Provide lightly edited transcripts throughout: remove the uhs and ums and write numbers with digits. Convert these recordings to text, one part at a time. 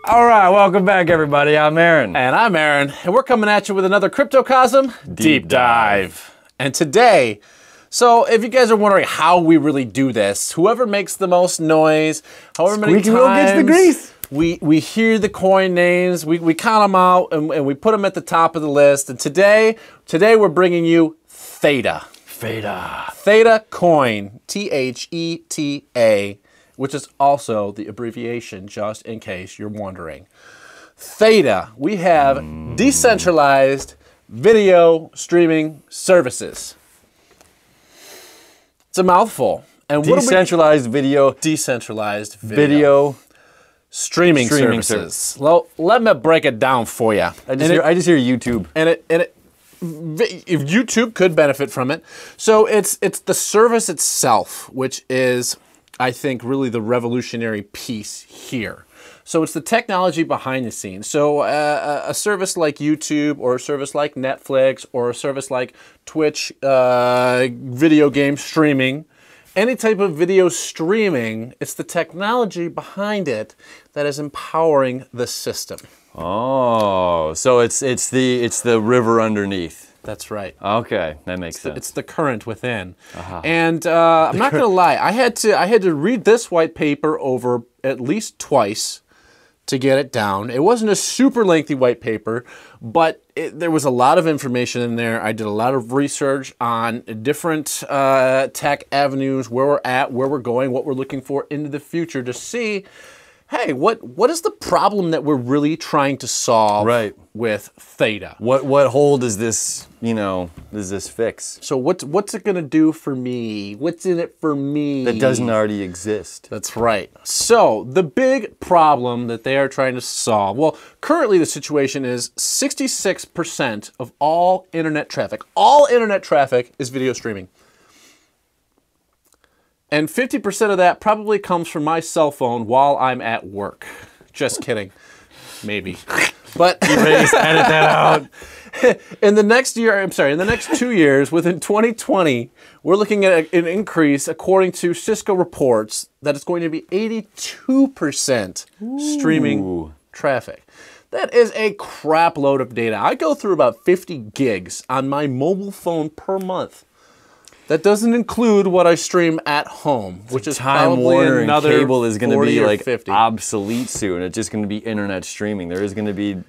All right, welcome back, everybody. I'm Aaron. And I'm Aaron. And we're coming at you with another Crypto Cosm Deep Dive. And today, so if you guys are wondering how we really do this, whoever makes the most noise, however many times gets the grease. We hear the coin names, we count them out, and we put them at the top of the list. And today we're bringing you Theta. Theta coin, Theta, which is also the abbreviation, just in case you're wondering. Theta, we have decentralized video streaming services. It's a mouthful. And Decentralized video streaming services. Well, let me break it down for you. I just hear YouTube. If YouTube could benefit from it. So it's the service itself, which is, I think, really the revolutionary piece here. So it's the technology behind the scenes. So a service like YouTube, or a service like Netflix, or a service like Twitch, video game streaming, any type of video streaming, it's the technology behind it that is empowering the system. Oh, so it's the river underneath. That's right. Okay, that makes sense. It's the current within. And I'm not going to lie, I had to read this white paper over at least twice to get it down. It wasn't a super lengthy white paper, but there was a lot of information in there. I did a lot of research on different tech avenues, where we're at, where we're going, what we're looking for into the future to see, hey, what is the problem that we're really trying to solve with Theta? What hole does this, does this fix? So what's it gonna do for me? What's in it for me? That doesn't already exist. That's right. So the big problem that they are trying to solve, well, currently the situation is 66% of all internet traffic is video streaming. And 50% of that probably comes from my cell phone while I'm at work. Just kidding. Maybe. But Erase, edit that out. in the next 2 years, within 2020, we're looking at an increase, according to Cisco reports, that it's going to be 82% streaming traffic. That is a crap load of data. I go through about 50 gigs on my mobile phone per month. That doesn't include what I stream at home, which is Time Warner another and cable is going to be like 50. obsolete soon. It's just going to be internet streaming. There is going to be,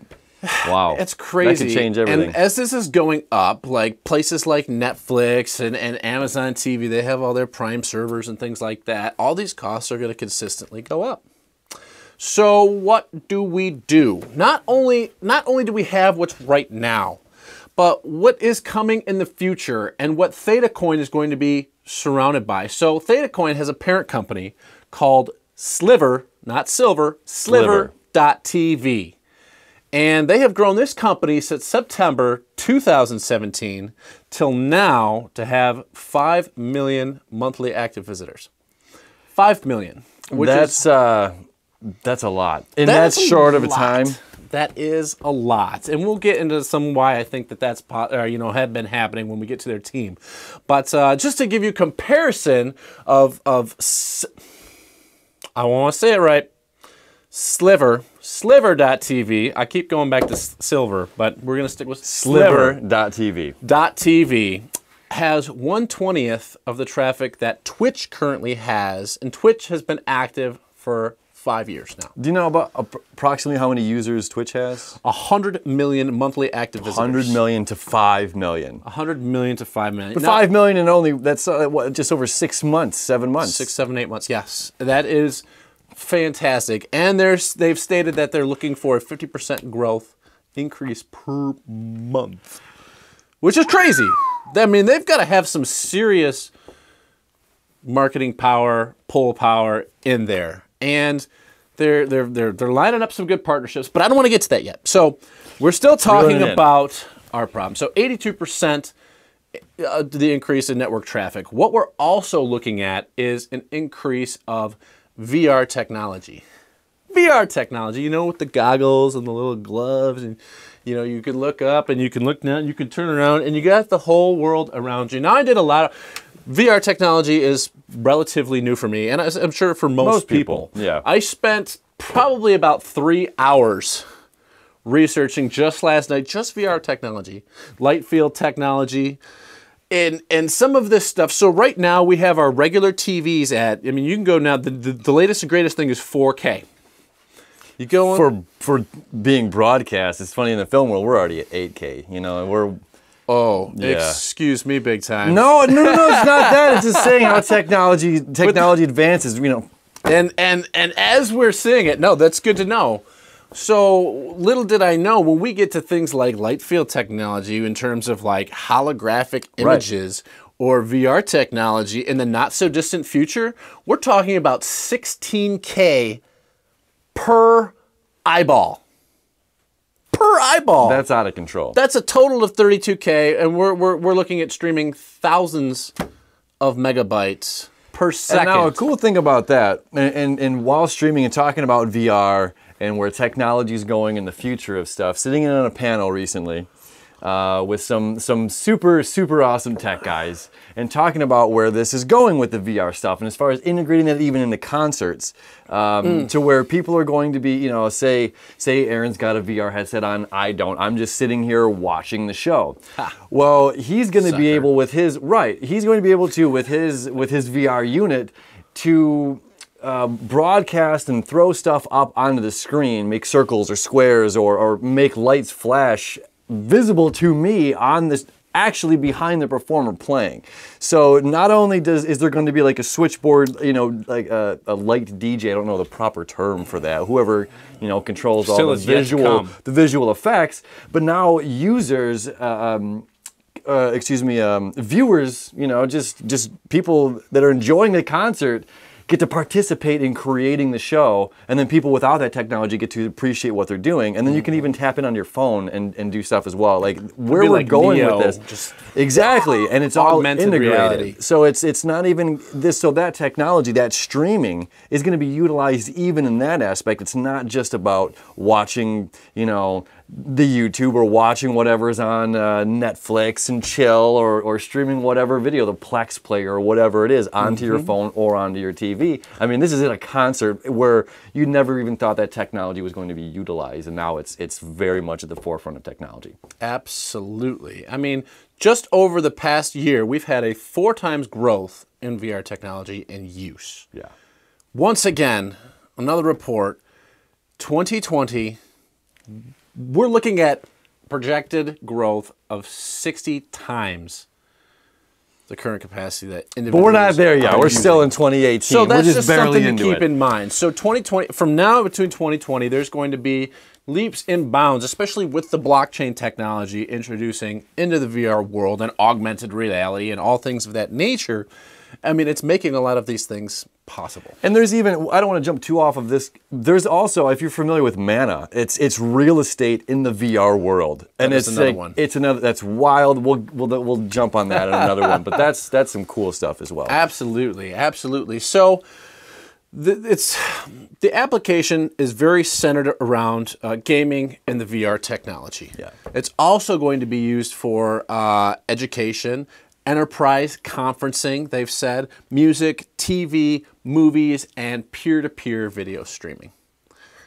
wow. It's crazy. That could change everything. And as this is going up, like places like Netflix and Amazon TV, they have all their Prime servers and things like that. All these costs are going to consistently go up. So what do we do? Not only do we have what's right now, but what is coming in the future and what Theta Coin is going to be surrounded by. So Theta Coin has a parent company called Sliver, not Silver, Sliver.tv. And they have grown this company since September 2017 till now to have 5 million monthly active visitors. 5 million. That's a lot. And that's short of a time. That is a lot, and we'll get into some why I think that's had been happening when we get to their team. But just to give you comparison of I want to say it right, Sliver.tv. I keep going back to Silver, but we're gonna stick with Sliver.tv. .tv has 1/20th of the traffic that Twitch currently has, and Twitch has been active for 5 years now. Do you know about approximately how many users Twitch has? 100 million monthly active visitors. 100 million to 5 million. 100 million to 5 million. But 5 million in only, that's what, just over 6 months, 7 months. 6, 7, 8 months, yes. That is fantastic. And they've stated that they're looking for a 50% growth increase per month, which is crazy. I mean, they've got to have some serious marketing power, pull power in there. And they're lining up some good partnerships, but I don't want to get to that yet. So we're still talking about our problem. So 82% the increase in network traffic. What we're also looking at is an increase of VR technology. VR technology, with the goggles and the little gloves, and you can look up and you can look down, you can turn around, and you got the whole world around you. Now, I did a lot of VR technology is relatively new for me, and I'm sure for most people. Yeah. I spent probably about 3 hours researching just last night, just VR technology, light field technology, and some of this stuff. So right now we have our regular TVs at, I mean, you can go now, the latest and greatest thing is 4K. You go on, for being broadcast, it's funny, in the film world, we're already at 8K, you know, and we're... Oh, yeah. Excuse me, big time. No, it's not that. It's just saying how technology advances, you know. And as we're seeing it, no, that's good to know. So little did I know, when we get to things like light field technology in terms of like holographic images or VR technology in the not so distant future, we're talking about 16K per eyeball. Per eyeball. That's out of control. That's a total of 32K, and we're looking at streaming thousands of megabytes per second. And now a cool thing about that, and while streaming and talking about VR and where technology is going in the future of stuff, sitting in on a panel recently with some super awesome tech guys and talking about where this is going with the VR stuff, and as far as integrating that even into concerts, to where people are going to be, you know, say Aaron's got a VR headset on, I don't, I'm just sitting here watching the show. Ha. Well, he's going to be able with his, he's going to be able to with his VR unit to broadcast and throw stuff up onto the screen, make circles or squares or make lights flash visible to me on this, actually behind the performer playing. So not only is there going to be like a switchboard, you know, like a light DJ, I don't know the proper term for that, whoever, you know, controls all the visual effects, but now users, viewers, you know, just people that are enjoying the concert get to participate in creating the show, and then people without that technology get to appreciate what they're doing, and then you can even tap in on your phone and do stuff as well. Like where we're going Neo, with this, exactly, and it's all integrated. Reality. So it's not even this. So that technology, that streaming, is going to be utilized even in that aspect. It's not just about watching, you know, the YouTube or watching whatever's on Netflix and chill, or streaming whatever video, the Plex player or whatever it is, onto your phone or onto your TV. I mean, this is at a concert where you never even thought that technology was going to be utilized, and now it's very much at the forefront of technology. Absolutely. I mean, just over the past year, we've had a 4 times growth in VR technology and use. Yeah. Once again, another report, 2020, we're looking at projected growth of 60 times the current capacity that individuals. But we're not there yet. We're still in 2018. So that's we're just barely something to keep in mind. So 2020, from now between 2020, there's going to be leaps and bounds, especially with the blockchain technology introducing into the VR world and augmented reality and all things of that nature. I mean, it's making a lot of these things possible. And there's even, I don't want to jump too off of this, there's also, if you're familiar with Mana, it's real estate in the VR world. And it's another one. It's another, that's wild. We'll jump on that in another one, but that's some cool stuff as well. Absolutely, absolutely. So the application is very centered around gaming and the VR technology. Yeah. It's also going to be used for education, enterprise conferencing, they've said, music, TV, movies, and peer-to-peer video streaming.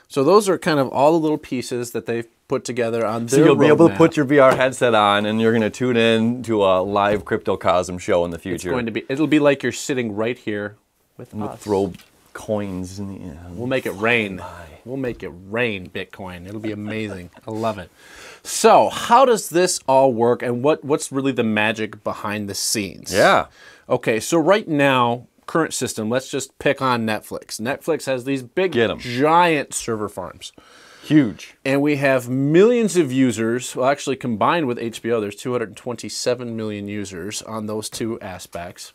So those are kind of all the little pieces that they've put together on their So you'll be able to roadmap. put your VR headset on, and you're going to tune in to a live crypto Cosm show in the future. It's going to be, it'll be like you're sitting right here with and us. we'll throw coins in the air. We'll make it rain. We'll make it rain Bitcoin. It'll be amazing. I love it. So how does this all work, and what's really the magic behind the scenes? Yeah. Okay, so right now, current system, let's just pick on Netflix. Netflix has these big, giant server farms. Huge. And we have millions of users. Well, actually, combined with HBO, there's 227 million users on those two aspects.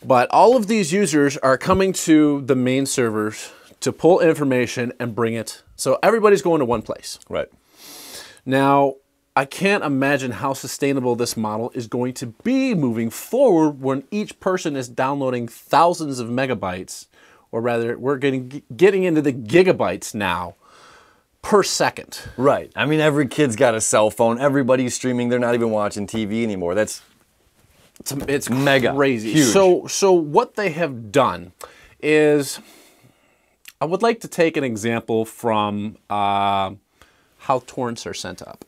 But all of these users are coming to the main servers to pull information and bring it. So everybody's going to one place. Right. Now, I can't imagine how sustainable this model is going to be moving forward when each person is downloading thousands of megabytes, or rather, we're getting into the gigabytes now per second. Right. I mean, every kid's got a cell phone. Everybody's streaming. They're not even watching TV anymore. It's mega crazy. huge. So what they have done is I would like to take an example from how torrents are sent up.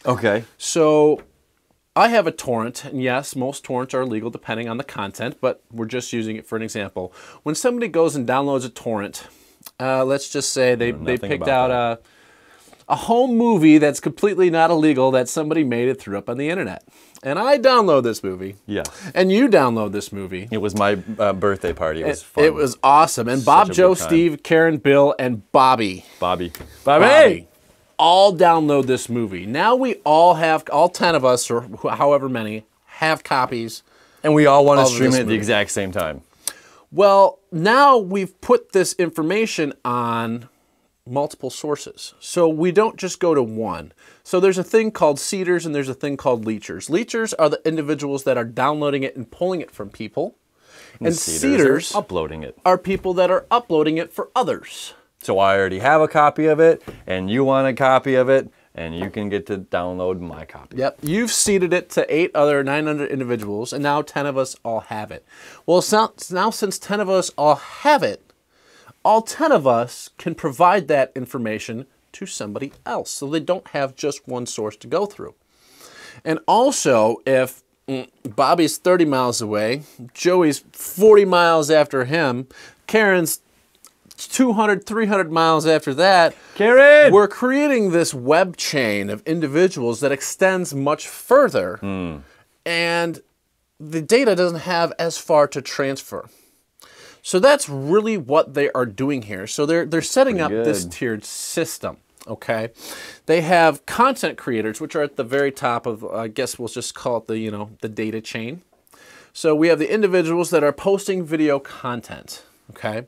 Okay. So I have a torrent, and yes, most torrents are illegal depending on the content, but we're just using it for an example. When somebody goes and downloads a torrent, let's just say they picked out a home movie that's completely not illegal that somebody made it threw up on the internet. And I download this movie. Yeah. And you download this movie. It was my birthday party. It was fun. It was awesome. And Bob, Joe, Steve, Karen, Bill, and Bobby. Bobby. All download this movie. Now we all 10 of us, or however many, have copies. And we all want to stream it at the exact same time. Well, now we've put this information on multiple sources. So we don't just go to one. So there's a thing called seeders and there's a thing called leechers. Leechers are the individuals that are downloading it and pulling it from people. And seeders are uploading it. Are people that are uploading it for others. So I already have a copy of it, and you want a copy of it, and you can get to download my copy. Yep, you've seeded it to 900 individuals, and now 10 of us all have it. Well, now since 10 of us all have it, all 10 of us can provide that information to somebody else, so they don't have just one source to go through. And also, if Bobby's 30 miles away, Joey's 40 miles after him, Karen's 200, 300 miles after that, Karen! We're creating this web chain of individuals that extends much further, and the data doesn't have as far to transfer. So that's really what they are doing here. So they're setting up this tiered system, okay? They have content creators, which are at the very top of, I guess we'll just call it the, the data chain. So we have the individuals that are posting video content, okay?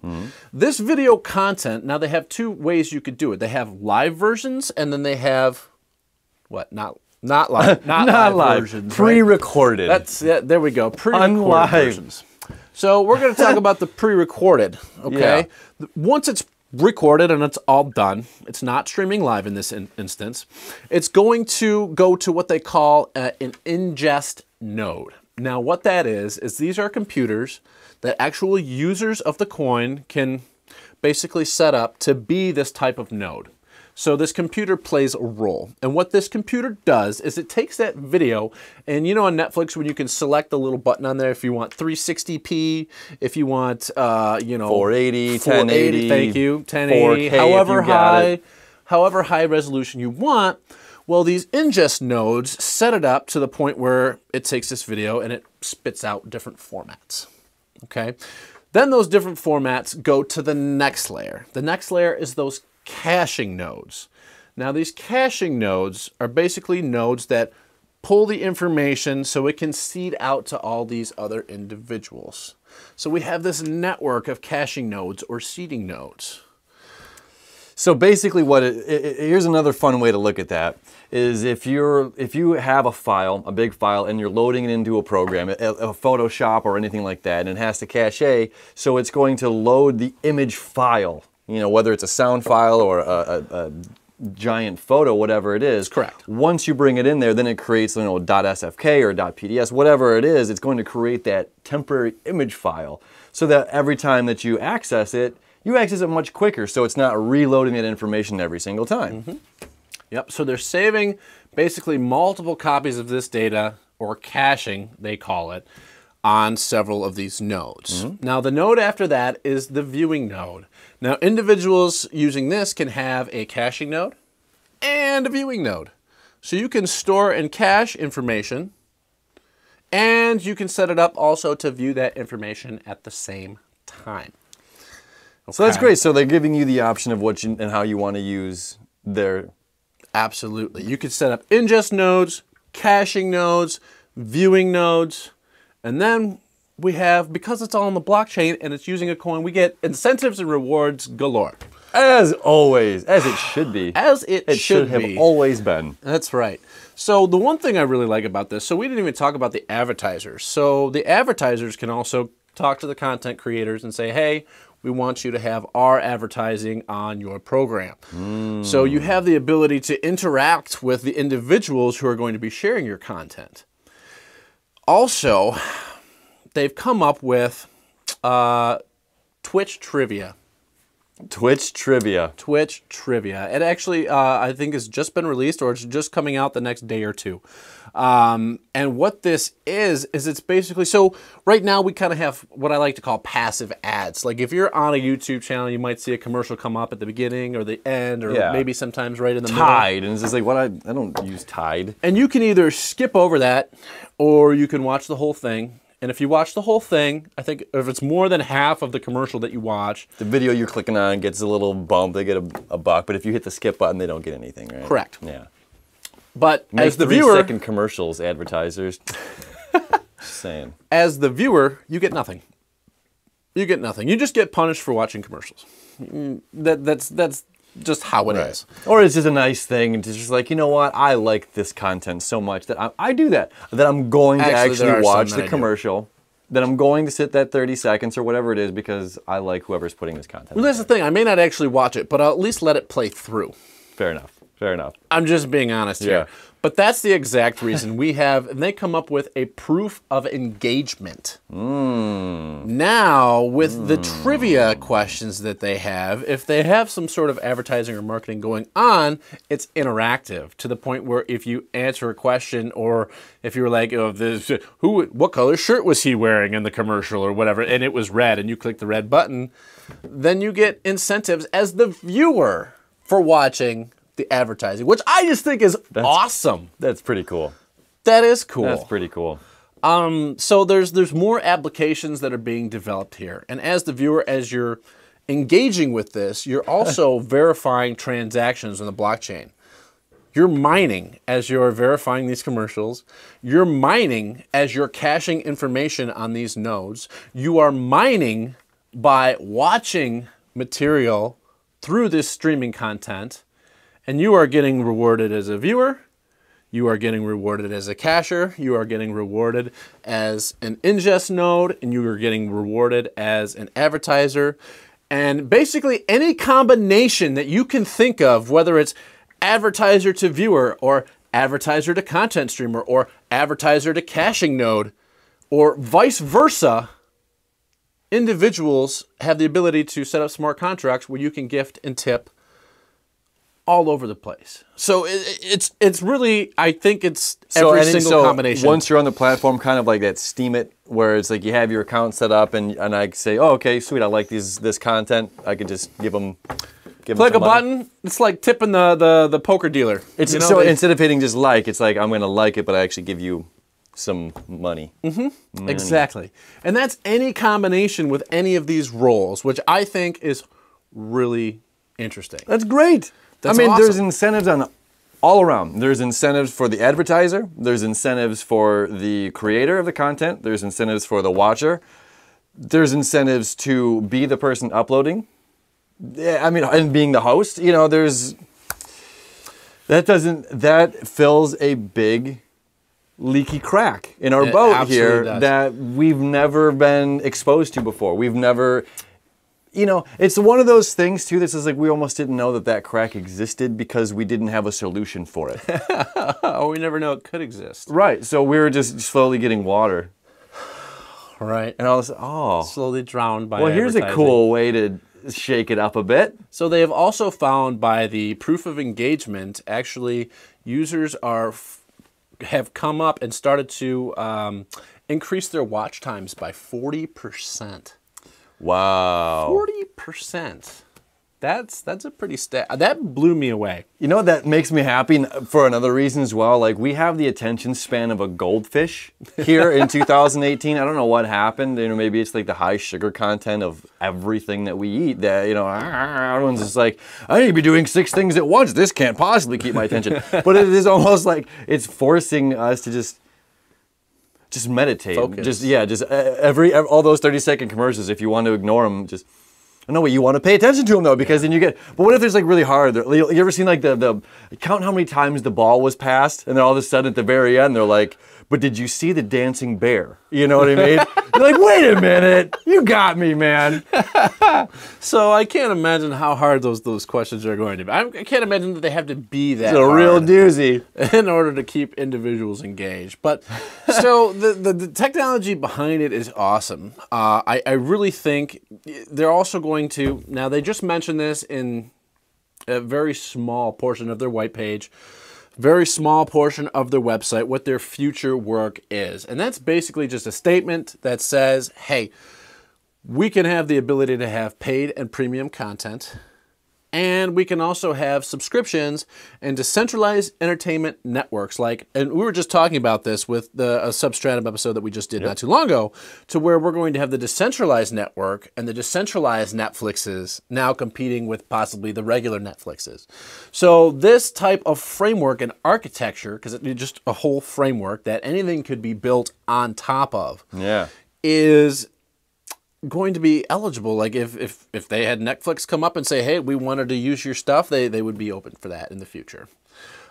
This video content, now they have two ways you could do it. They have live versions, and then they have, what, not live, not live versions. Pre-recorded. Right? There we go, pre-recorded versions. So we're going to talk about the pre-recorded, okay? Yeah. Once it's recorded and it's all done, it's not streaming live in this instance, it's going to go to what they call an ingest node. Now what that is these are computers that actual users of the coin can basically set up to be this type of node. So this computer plays a role. And what this computer does is it takes that video, and you know on Netflix when you can select the little button on there if you want 360p, if you want, 480, 1080, thank you, 1080, 4K, however high resolution you want. Well, these ingest nodes set it up to the point where it takes this video and it spits out different formats, okay? Then those different formats go to the next layer. The next layer is those caching nodes. Now these caching nodes are basically nodes that pull the information so it can seed out to all these other individuals. So we have this network of caching nodes or seeding nodes. So basically here's another fun way to look at that is if you have a file, a big file, and you're loading it into a program, a Photoshop or anything like that, and it has to cache, so it's going to load the image file. You know, whether it's a sound file or a giant photo, whatever it is. Correct. Once you bring it in there, then it creates, .sfk or .pds, whatever it is, it's going to create that temporary image file so that every time that you access it much quicker, so it's not reloading that information every single time. Yep, so they're saving basically multiple copies of this data, or caching, they call it, on several of these nodes. Now the node after that is the viewing node. Now individuals using this can have a caching node and a viewing node. So you can store and cache information, and you can set it up also to view that information at the same time. Okay. So that's great. So they're giving you the option of what and how you want to use their... Absolutely. You can set up ingest nodes, caching nodes, viewing nodes, and then we have, because it's all on the blockchain and it's using a coin, we get incentives and rewards galore. As always, as it should be. As it should have always been. That's right. So the one thing I really like about this, so we didn't even talk about the advertisers. So the advertisers can also talk to the content creators and say, hey, we want you to have our advertising on your program. So you have the ability to interact with the individuals who are going to be sharing your content. Also, they've come up with Twitch trivia. Twitch trivia. Twitch trivia. It actually, I think, has just been released, or it's just coming out the next day or two. And what this is it's basically, so right now we kind of have what I like to call passive ads. Like if you're on a YouTube channel, you might see a commercial come up at the beginning or the end, or maybe sometimes right in the middle. Tide, and it's just like, what, I don't use Tide. And you can either skip over that, or you can watch the whole thing. And if you watch the whole thing, I think if it's more than half of the commercial that you watch, the video you're clicking on gets a little bump, they get a buck, but if you hit the skip button, they don't get anything, right? Correct. Yeah. But Make as the viewer, 3-second commercials, advertisers. Just saying. As the viewer, you get nothing. You get nothing. You just get punished for watching commercials. That's just how it is. Or it's just a nice thing, and it's just like, you know what, I like this content so much that I do that I'm going to actually watch the commercial, that I'm going to sit that 30 seconds or whatever it is because I like whoever's putting this content. Well, that's the thing. I may not actually watch it, but I'll at least let it play through. Fair enough. Fair enough. I'm just being honest here. But that's the exact reason we have, and they come up with a proof of engagement. Now, with the trivia questions that they have, if they have some sort of advertising or marketing going on, it's interactive to the point where if you answer a question, or if you were like, oh, what color shirt was he wearing in the commercial or whatever, and it was red, and you click the red button, then you get incentives as the viewer for watching the advertising, which I just think is awesome. That's pretty cool. That is cool. That's pretty cool. So there's more applications that are being developed here. And as the viewer, as you're engaging with this, you're also verifying transactions on the blockchain. You're mining as you're verifying these commercials. You're mining as you're caching information on these nodes. You are mining by watching material through this streaming content. And you are getting rewarded as a viewer, you are getting rewarded as a cacher, you are getting rewarded as an ingest node, and you are getting rewarded as an advertiser. And basically any combination that you can think of, whether it's advertiser to viewer, or advertiser to content streamer, or advertiser to caching node, or vice versa, individuals have the ability to set up smart contracts where you can gift and tip all over the place. So it's really, I think it's every single combination. Once you're on the platform, kind of like that Steam It, where it's like you have your account set up, and I say, oh, okay, sweet, I like this content. I could just give them click a button. It's like tipping the poker dealer. It's, you know, so instead of hitting just like, it's like I'm going to like it, but I actually give you some money. Exactly. And that's any combination with any of these roles, which I think is really interesting. That's great. That's awesome. awesome. There's incentives on all around. There's incentives for the advertiser. There's incentives for the creator of the content. There's incentives for the watcher. There's incentives to be the person uploading. Yeah, I mean, and being the host. You know, that fills a big leaky crack in our boat here that we've never been exposed to before. We've never. You know, it's one of those things, too, that's just like we almost didn't know that crack existed because we didn't have a solution for it. We never know it could exist. Right, so we were just slowly getting water. Right. And all this, slowly drowned by here's a cool way to shake it up a bit. So they have also found by the proof of engagement, actually, users have come up and started to increase their watch times by 40%. Wow. 40%. That's a pretty that blew me away. You know, that makes me happy for another reason as well. Like, we have the attention span of a goldfish here in 2018. I don't know what happened. You know, maybe it's like the high sugar content of everything that we eat that, you know, everyone's just like, I need to be doing 6 things at once. This can't possibly keep my attention. But it is almost like it's forcing us to just meditate. Focus. Just all those 30-second commercials, if you want to ignore them, just, no, you want to pay attention to them though, because then you get, but what if it's like really hard? You ever seen like the count how many times the ball was passed, and then all of a sudden at the very end, they're like, but did you see the dancing bear? You know what I mean? You're like, wait a minute, you got me, man. So I can't imagine how hard those questions are going to be. I can't imagine that they have to be that It's a real doozy in order to keep individuals engaged. But so the technology behind it is awesome. I really think they're also going to, now they just mentioned this in a very small portion of their white page, very small portion of their website, what their future work is. And that's basically just a statement that says, hey, we can have the ability to have paid and premium content, and we can also have subscriptions and decentralized entertainment networks and we were just talking about this with a Substratum episode that we just did not too long ago, to where we're going to have the decentralized network and the decentralized Netflixes now competing with possibly the regular Netflixes. So this type of framework and architecture, because it's just a whole framework that anything could be built on top of, is going to be eligible. Like if they had Netflix come up and say, hey, we wanted to use your stuff, they would be open for that in the future.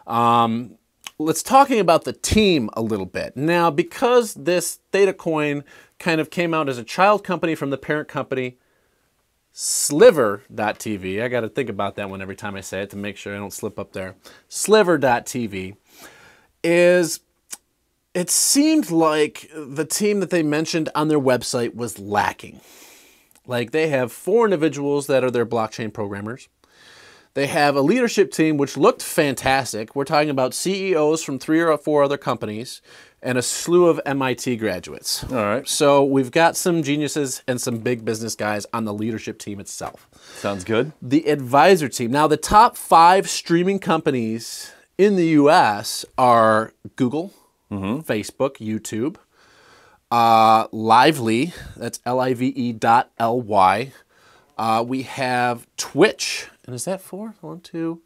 Let's talking about the team a little bit. Now, because this Theta coin kind of came out as a child company from the parent company, Sliver.tv, I got to think about that one every time I say it to make sure I don't slip up there. Sliver.tv is, it seemed like the team that they mentioned on their website was lacking. Like, they have 4 individuals that are their blockchain programmers. They have a leadership team which looked fantastic. We're talking about CEOs from 3 or 4 other companies and a slew of MIT graduates. All right. So we've got some geniuses and some big business guys on the leadership team itself. Sounds good. The advisor team. Now, the top 5 streaming companies in the US are Google, Facebook, YouTube, Lively, that's Live.ly. We have Twitch, and is that 4? 1, 2,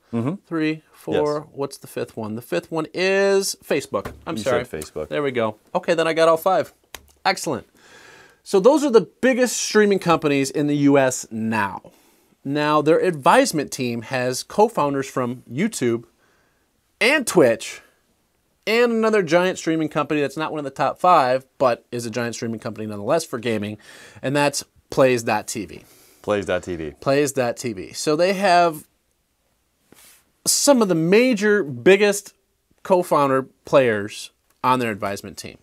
3, 4. Yes. What's the 5th one? The 5th one is Facebook. I'm sorry. Said Facebook. There we go. Okay, then I got all 5. Excellent. So those are the biggest streaming companies in the US now. Now, their advisement team has co-founders from YouTube and Twitch, and another giant streaming company that's not one of the top 5, but is a giant streaming company nonetheless for gaming, and that's Plays.tv. Plays.tv. Plays.tv. So they have some of the major, biggest co-founder players on their advisement team.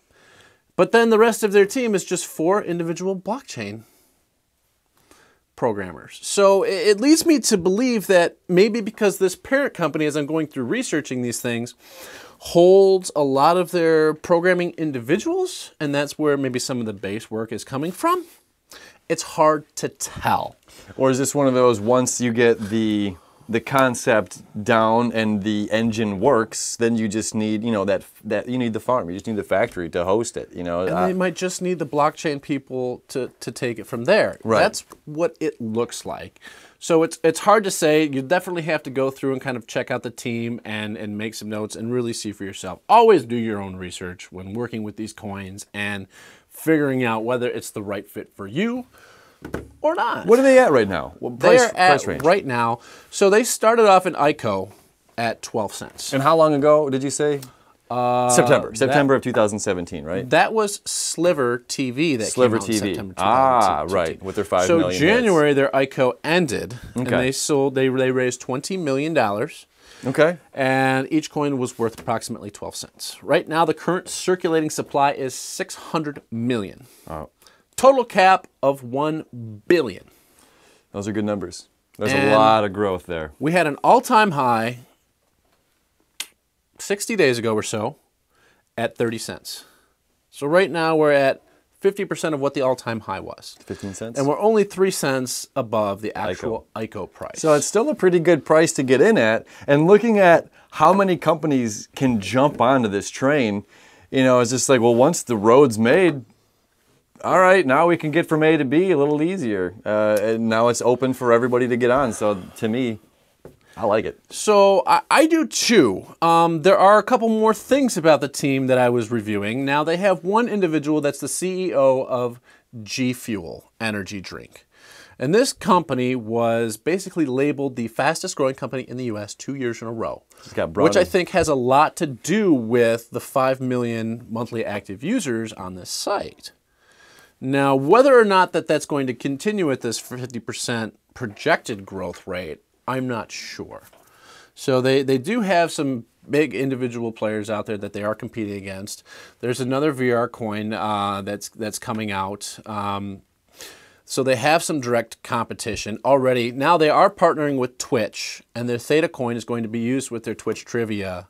But then the rest of their team is just 4 individual blockchain programmers. So it leads me to believe that maybe because this parent company, as I'm going through researching these things, holds a lot of their programming individuals, and that's where maybe some of the base work is coming from. It's hard to tell. Or is this one of those, once you get the concept down and the engine works, then you just need, you know, that you need the farm, you just need the factory to host it, you know. And they might just need the blockchain people to take it from there. Right. That's what it looks like. So it's hard to say. You definitely have to go through and kind of check out the team and make some notes and really see for yourself. Always do your own research when working with these coins and figuring out whether it's the right fit for you or not. What are they at right now? What price range? Right now, so they started off in ICO at 12 cents. And how long ago did you say? September of 2017, right? That was Sliver TV that Sliver came out TV. in September 2017. Ah, right, with their 5 million So January, hits. their ICO ended, and they raised $20 million. Okay. And each coin was worth approximately 12 cents. Right now, the current circulating supply is 600 million. Oh. Total cap of 1 billion. Those are good numbers. There's a lot of growth there. We had an all-time high 60 days ago or so at 30 cents. So right now we're at 50% of what the all-time high was. 15 cents? And we're only 3 cents above the actual ICO price. So it's still a pretty good price to get in at. And looking at how many companies can jump onto this train, you know, it's just like, well, once the road's made, all right, now we can get from A to B a little easier. And now it's open for everybody to get on. So to me, I like it. So I do too. There are a couple more things about the team that I was reviewing. Now they have one individual that's the CEO of G Fuel energy drink. And this company was basically labeled the fastest growing company in the US 2 years in a row. Which I think has a lot to do with the 5 million monthly active users on this site. Now, whether or not that's going to continue at this 50% projected growth rate, I'm not sure. So they do have some big individual players out there that they are competing against. There's another VR coin that's coming out. So they have some direct competition already. Now they are partnering with Twitch, and their Theta coin is going to be used with their Twitch trivia,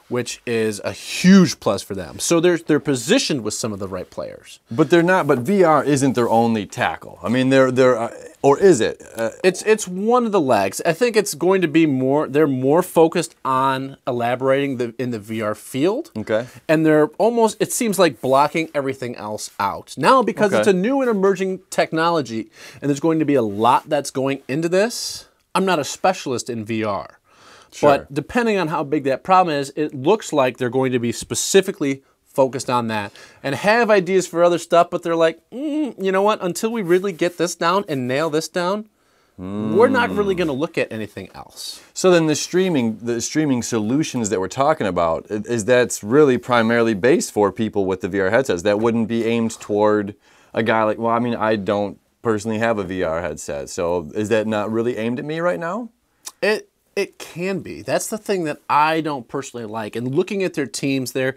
which is a huge plus for them. So they're positioned with some of the right players. But they're not. But VR isn't their only tackle. I mean, they're or is it? It's one of the legs. I think it's going to be more. They're more focused on elaborating in the VR field. Okay. And they're almost. It seems like blocking everything else out now because it's a new and emerging technology, and there's going to be a lot that's going into this. I'm not a specialist in VR. Sure. But depending on how big that problem is, it looks like they're going to be specifically focused on that and have ideas for other stuff, but they're like, you know what, until we really get this down and nail this down, we're not really going to look at anything else. So then the streaming solutions that we're talking about, that's really primarily based for people with the VR headsets. That wouldn't be aimed toward a guy like, well, I mean, I don't personally have a VR headset, so is that not really aimed at me right now? It can be. That's the thing that I don't personally like. And looking at their teams, their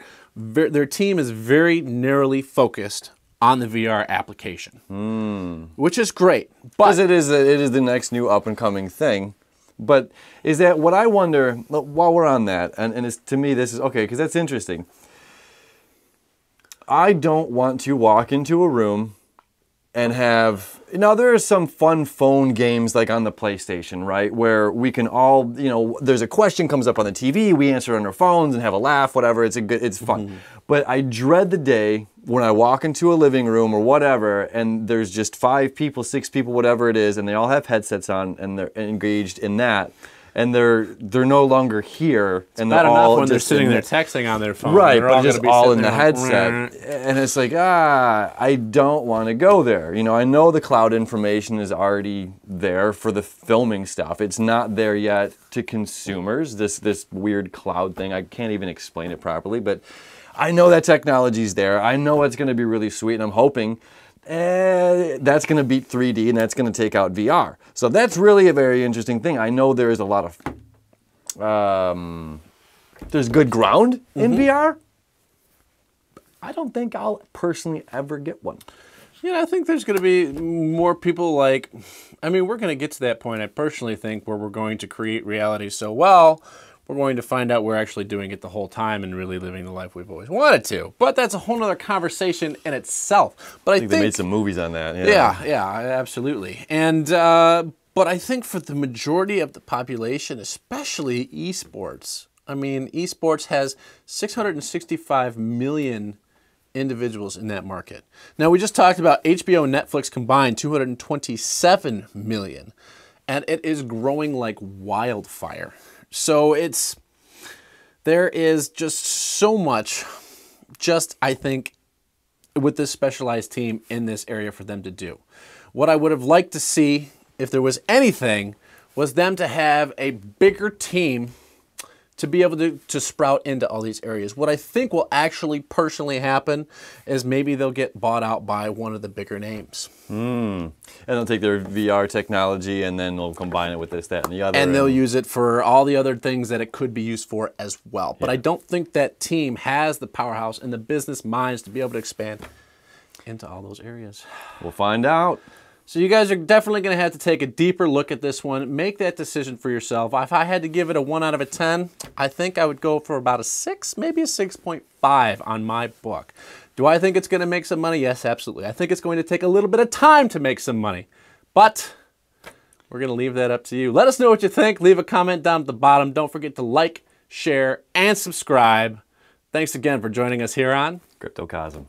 team is very narrowly focused on the VR application, which is great. Because it is the next new up and coming thing. But is that what I wonder? While we're on that, and it's, to me this is okay because that's interesting. I don't want to walk into a room and have, now there are some fun phone games like on the PlayStation, right? Where we can all, there's a question comes up on the TV, we answer on our phones and have a laugh, whatever, it's fun. But I dread the day when I walk into a living room or whatever and there's just 5 people, 6 people, whatever it is, and they all have headsets on and they're engaged in that. And they're no longer here, and they're all when they're sitting there texting on their phone, right? But just all in the headset, and it's like, I don't want to go there. I know the cloud information is already there for the filming stuff. It's not there yet to consumers. This weird cloud thing, I can't even explain it properly, but I know that technology's there. I know it's going to be really sweet, and I'm hoping that's going to beat 3D and that's going to take out VR. So that's really a very interesting thing. I know there is a lot of, there's good ground in VR. I don't think I'll personally ever get one. I think there's going to be more people we're going to get to that point, I personally think, where we're going to create reality so well, we're going to find out we're actually doing it the whole time and really living the life we've always wanted to. But that's a whole other conversation in itself. But I think they made some movies on that. Yeah, absolutely. And but I think for the majority of the population, especially esports, esports has 665 million individuals in that market. Now, we just talked about HBO and Netflix combined, 227 million. And it is growing like wildfire. So there is just so much, I think, with this specialized team in this area for them to do. What I would have liked to see, if there was anything, was them to have a bigger team to be able to sprout into all these areas. What I think will actually personally happen is maybe they'll get bought out by one of the bigger names. And they'll take their VR technology and then they'll combine it with this, that, and the other. And they'll use it for all the other things that it could be used for as well. But I don't think that team has the powerhouse and the business minds to be able to expand into all those areas. We'll find out. So you guys are definitely going to have to take a deeper look at this one. Make that decision for yourself. If I had to give it a 1 out of 10, I think I would go for about a 6, maybe a 6.5 on my book. Do I think it's going to make some money? Yes, absolutely. I think it's going to take a little bit of time to make some money. But we're going to leave that up to you. Let us know what you think. Leave a comment down at the bottom. Don't forget to like, share, and subscribe. Thanks again for joining us here on Crypto Cosm.